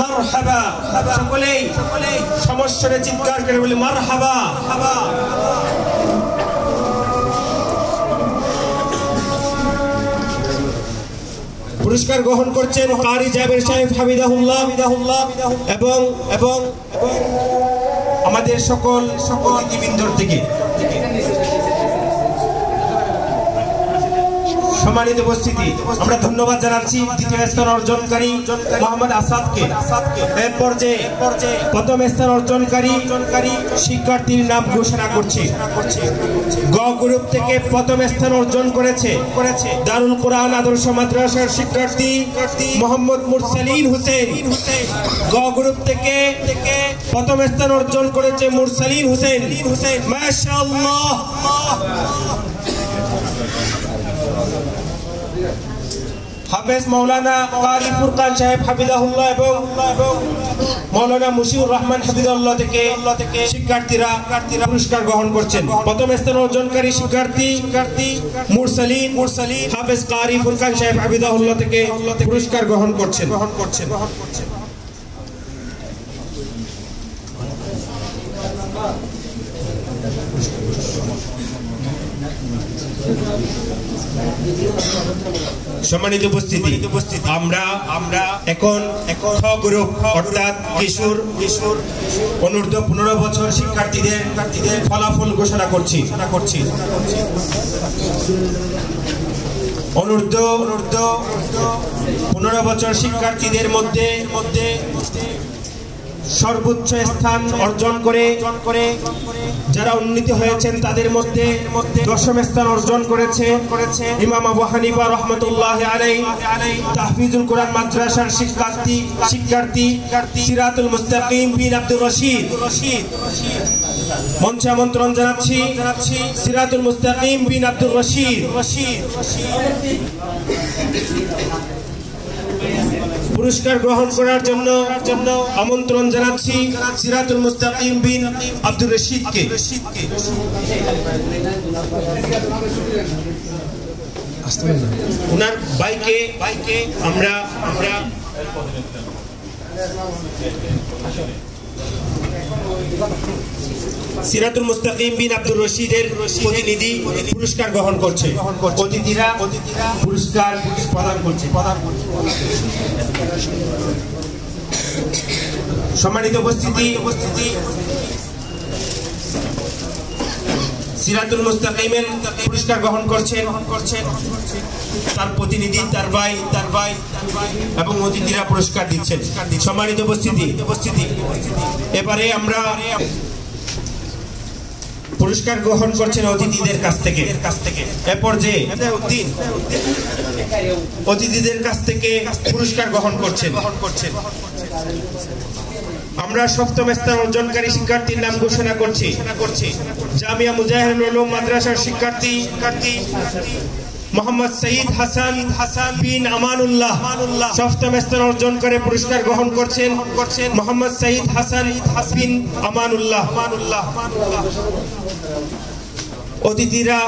মারহাবা সকলেই সমস্যারে চিৎকার করে বলি মারহাবা। পুরস্কার গ্রহণ করছেন কারি জাবের সাহেব হামিদাহুল্লাহ এবং আমাদের সকল অতিথিবৃন্দর থেকে সম্মানিত উপস্থিতি, আমরা ধন্যবাদ জানাচ্ছি দ্বিতীয় স্থান অর্জনকারী মোহাম্মদ আসাদকে। এর পর্যায়ে প্রথম স্থান অর্জনকারী শিক্ষার্থীর নাম ঘোষণা করছি। গ গ্রুপ থেকে প্রথম স্থান অর্জন করেছে দারুল কোরআন আদর্শ মাদ্রাসার শিক্ষার্থী মোহাম্মদ মুরসালিন হোসেন। গ গ্রুপ থেকে প্রথম স্থান অর্জন করেছে মুরসালিন হোসেন। মাশাআল্লাহ। হাফেজ মাওলানা কারি ফুরকান সাহেব হাফিজাহুল্লাহ এবং মাওলানা মুশিউর রহমান হাফিজাহুল্লাহ থেকে শিক্ষার্থীরা পুরস্কার গ্রহণ করছেন। প্রথম স্থান অর্জনকারী শিক্ষার্থী মুরসালিন হাফেজ কারি ফুরকান সাহেব হাফিজাহুল্লাহ থেকে পুরস্কার গ্রহণ করছেন। সম্মানিত উপস্থিতি, আমরা এখন খ গ্রুপ অর্থাৎ কিশোর অনূর্ধ্ব 15 বছর শিক্ষার্থীদের ফলাফল ঘোষণা করছি। অনূর্ধ্ব 15 বছর শিক্ষার্থীদের মধ্যে সর্বোচ্চ স্থান অর্জন করে যারা উন্নীত হয়েছেন তাদের মধ্যে দশম স্থান অর্জন করেছে ইমাম আবু হানিফা রাহমাতুল্লাহি আলাইহি তাহফিজুল কোরআন মাদ্রাসার শিক্ষার্থী সিরাতুল মুস্তাকিম বিন আব্দুর রশিদ। মঞ্চে আমন্ত্রণ জানাচ্ছি সিরাতুল মুস্তাকিম বিন আব্দুর রশিদ। পুরস্কার গ্রহণ করার জন্য আমন্ত্রণ জানাচ্ছি সিরাতুল মুস্তাকিম বিন আব্দুর রশিদকে। ওনার বাইকে আমরা সিরাতুল মুস্তাকিম বিন আব্দুর রশিদের প্রতিনিধি পুরস্কার গ্রহণ করছে। অতিথিরা পুরস্কার প্রদান করছে। সম্মানিত উপস্থিতি, সিরাতুল মুস্তাকিমের পুরস্কার গ্রহণ করছেন তার প্রতিনিধি, তার ভাই এবং অতিথিরা পুরস্কার দিচ্ছেন। সম্মানিত উপস্থিতি, এবারে আমরা পুরস্কার গ্রহণ করছেন অতিথিদের কাছ থেকে। এ পর্যায়ে অতিথিদের কাছ থেকে পুরস্কার গ্রহণ করছেন। আমরা সপ্তম স্থান অর্জনকারী শিক্ষার্থীর নাম ঘোষণা করছি। জামিয়া মুজাহিদুল উলুম মাদ্রাসার শিক্ষার্থী মোহাম্মদ সঈদ হাসান বিন আমানুল্লাহ। সপ্তম স্থান অর্জন করে পুরস্কার গ্রহণ করছেন মোহাম্মদ সঈদ হাসান বিন আমানুল্লাহ। অতিথিরা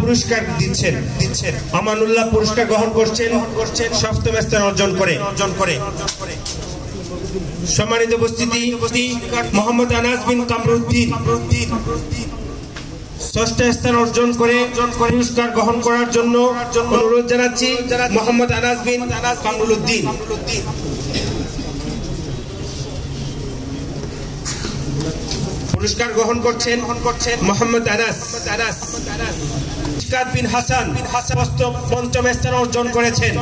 পুরস্কার দিচ্ছেন। আমানুল্লাহ পুরস্কার গ্রহণ করছেন সপ্তম স্থান অর্জন করে। সম্মানিত উপস্থিতি, মোহাম্মদ আনাস বিন কামরুদ্দিন ষষ্ঠ স্থান অর্জন করে পুরস্কার গ্রহণ করার জন্য অনুরোধ জানাচ্ছি মোহাম্মদ আনাস বিন কামরুদ্দিন। পুরস্কার গ্রহণ করছেন মোহাম্মদ আনাস বিন হাসান পঞ্চম স্থান অর্জন করেছেন।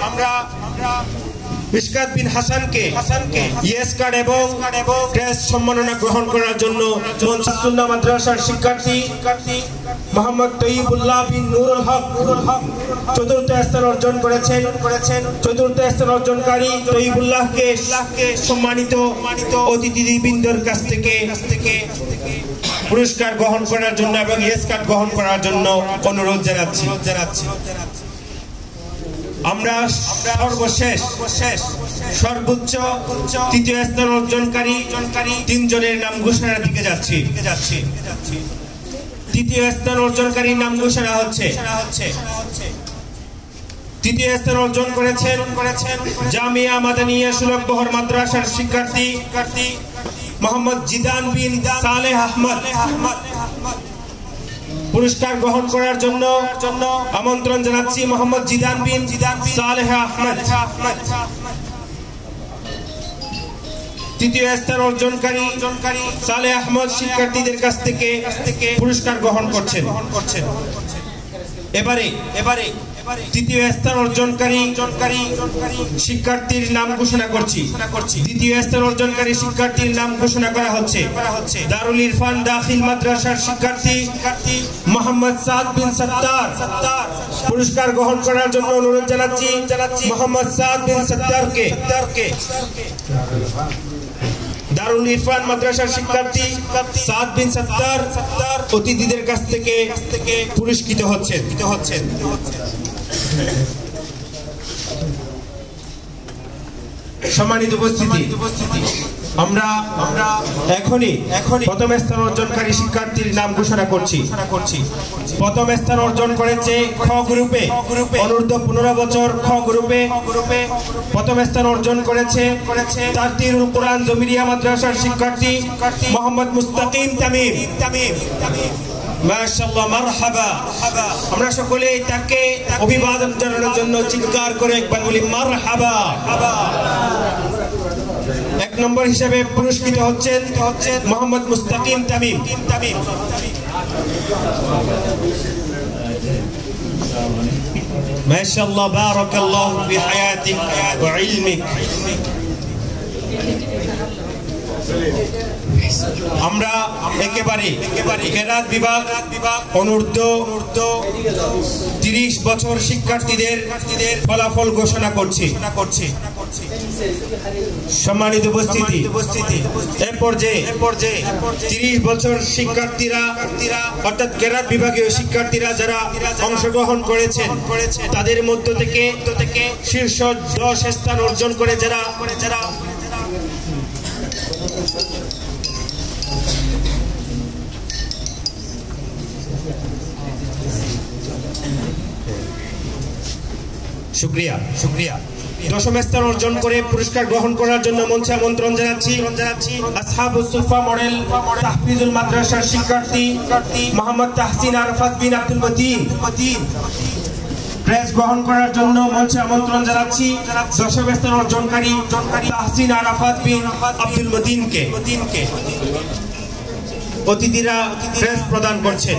আমরা মিশকাত বিন হাসানকে ইয়েস কার্ড এবং ক্রেস্ট সম্মাননা গ্রহণ করার জন্য সুন্নাহ মাদ্রাসার শিক্ষার্থী মোহাম্মদ তৈয়বুল্লাহ বিন নুরুল হক চতুর্থ স্থান অর্জন করেছেন। চতুর্থ স্থান অর্জনকারী তৈয়বুল্লাহকে সম্মানিত অতিথিবৃন্দর কাছ থেকে পুরস্কার গ্রহণ করার জন্য এবং ইয়েস কার্ড গ্রহণ করার জন্য অনুরোধ জানাচ্ছি। আমরা সর্বশেষ সর্বোচ্চ তৃতীয় স্থান অর্জনকারী 3 জনের নাম ঘোষণার দিকে যাচ্ছি। তৃতীয় স্থান অর্জনকারীর নাম ঘোষণা হচ্ছে তৃতীয় স্থান অর্জন করেছেন জামিয়া মাদানিয়া সুলভবহর মাদ্রাসার শিক্ষার্থী মোহাম্মদ জিদান বিন সালেহ আহমদ। পুরস্কার গ্রহণ করার জন্য আমন্ত্রণ জানাচ্ছি মোহাম্মদ জিদান বিন সালেহ আহমদ। তৃতীয় স্থান অর্জনকারী সালেহ আহমদ শিক্ষার্থীদের কাছ থেকে পুরস্কার গ্রহণ করছেন। এবারে তৃতীয় স্থান অর্জনকারী শিক্ষার্থীর নাম ঘোষণা করছি। দ্বিতীয় স্থান অর্জনকারী শিক্ষার্থীর নাম ঘোষণা করা হচ্ছে দারুল ইরফান দাখিল মাদ্রাসার শিক্ষার্থী মোহাম্মদ সাদ বিন সত্তার। পুরস্কার গ্রহণ করার জন্য অনুরোধ জানাচ্ছি মোহাম্মদ সাদ বিন সত্তারকে। দারুল ইরফান মাদ্রাসার শিক্ষার্থী সাদ বিন সত্তার অতিথিদের কাছ থেকে পুরস্কৃত হচ্ছেন। সম্মানিত উপস্থিতি, আমরা এখনই প্রথম স্থান অর্জনকারী শিক্ষার্থীর নাম ঘোষণা করছি। প্রথম স্থান অর্জন করেছে খ গ্রুপে অনূর্ধ্ব 15 বছর খ গ্রুপে প্রথম স্থান অর্জন করেছে তারতিরুল কোরআন জমিরিয়া মাদ্রাসার শিক্ষার্থী মোহাম্মদ মুস্তাকিম তামিম। মাশাআল্লাহ, মারহাবা। আমরা সকলেই তাকে অভিবাদন জানানোর জন্য চিৎকার করে একবার বলি মারহাবা। এক নম্বর হিসেবে পুরস্কৃত হচ্ছেন মোহাম্মদ মুস্তাকিম তামিম। মাশাআল্লাহ, বারাকাল্লাহু ফি হায়াতিক ওয়া ইলমিক। আমরা একেবারে কেরাত বিভাগ অনূর্ধ্ব 30 বছর শিক্ষার্থীদের ফলাফল ঘোষণা করছি। সম্মানিত উপস্থিতি, এ পর্যায়ে 30 বছর শিক্ষার্থীরা অর্থাৎ কেরাত বিভাগীয় শিক্ষার্থীরা যারা অংশগ্রহণ করেছেন তাদের মধ্য থেকে শীর্ষ 10 স্থান অর্জন করে যারা শুকরিয়া। দশম স্থান অর্জন করে পুরস্কার গ্রহণ করার জন্য মঞ্চে আমন্ত্রণ জানাচ্ছি আসহাবুস সুফা মডেল তাহফিজুল মাদ্রাসার শিক্ষার্থী মোহাম্মদ তাহসিন আরাফাত বিন আব্দুল মতিন। প্রেস গ্রহণ করার জন্য মঞ্চে আমন্ত্রণ জানাচ্ছি দশম স্থান অর্জনকারী তাহসিন আরাফাত বিন আব্দুল মতিনকে। অতিথিরা প্রেস প্রদান করছে।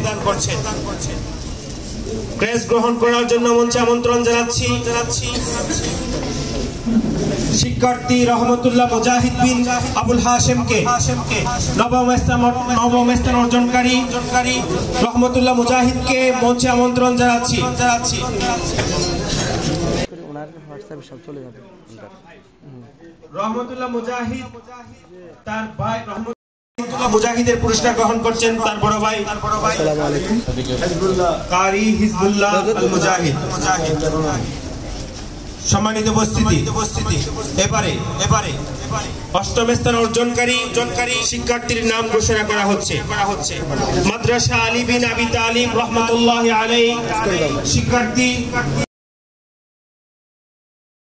প্রেস গ্রহণ করার জন্য মঞ্চে আমন্ত্রণ জানাচ্ছি শিক্ষার্থী রহমতুল্লাহ মুজাহিদ বিন আবুল হাশেমকে। নবম স্থান অর্জনকারী রহমতুল্লাহ মুজাহিদকে মঞ্চে আমন্ত্রণ জানাচ্ছি। রহমতুল্লাহ মুজাহিদ তার ভাই মুজাহিদের পুরস্কার গ্রহণ করছেন তার বড় ভাই কারি হিজবুল্লাহ আল মুজাহিদ। সম্মানিত উপস্থিতি, এবারে অষ্টম স্থান অর্জনকারী শিক্ষার্থীর নাম ঘোষণা করা হচ্ছে মাদ্রাসা আলী বিন আবি তালিব রহমাতুল্লাহি আলাইহি শিক্ষার্থী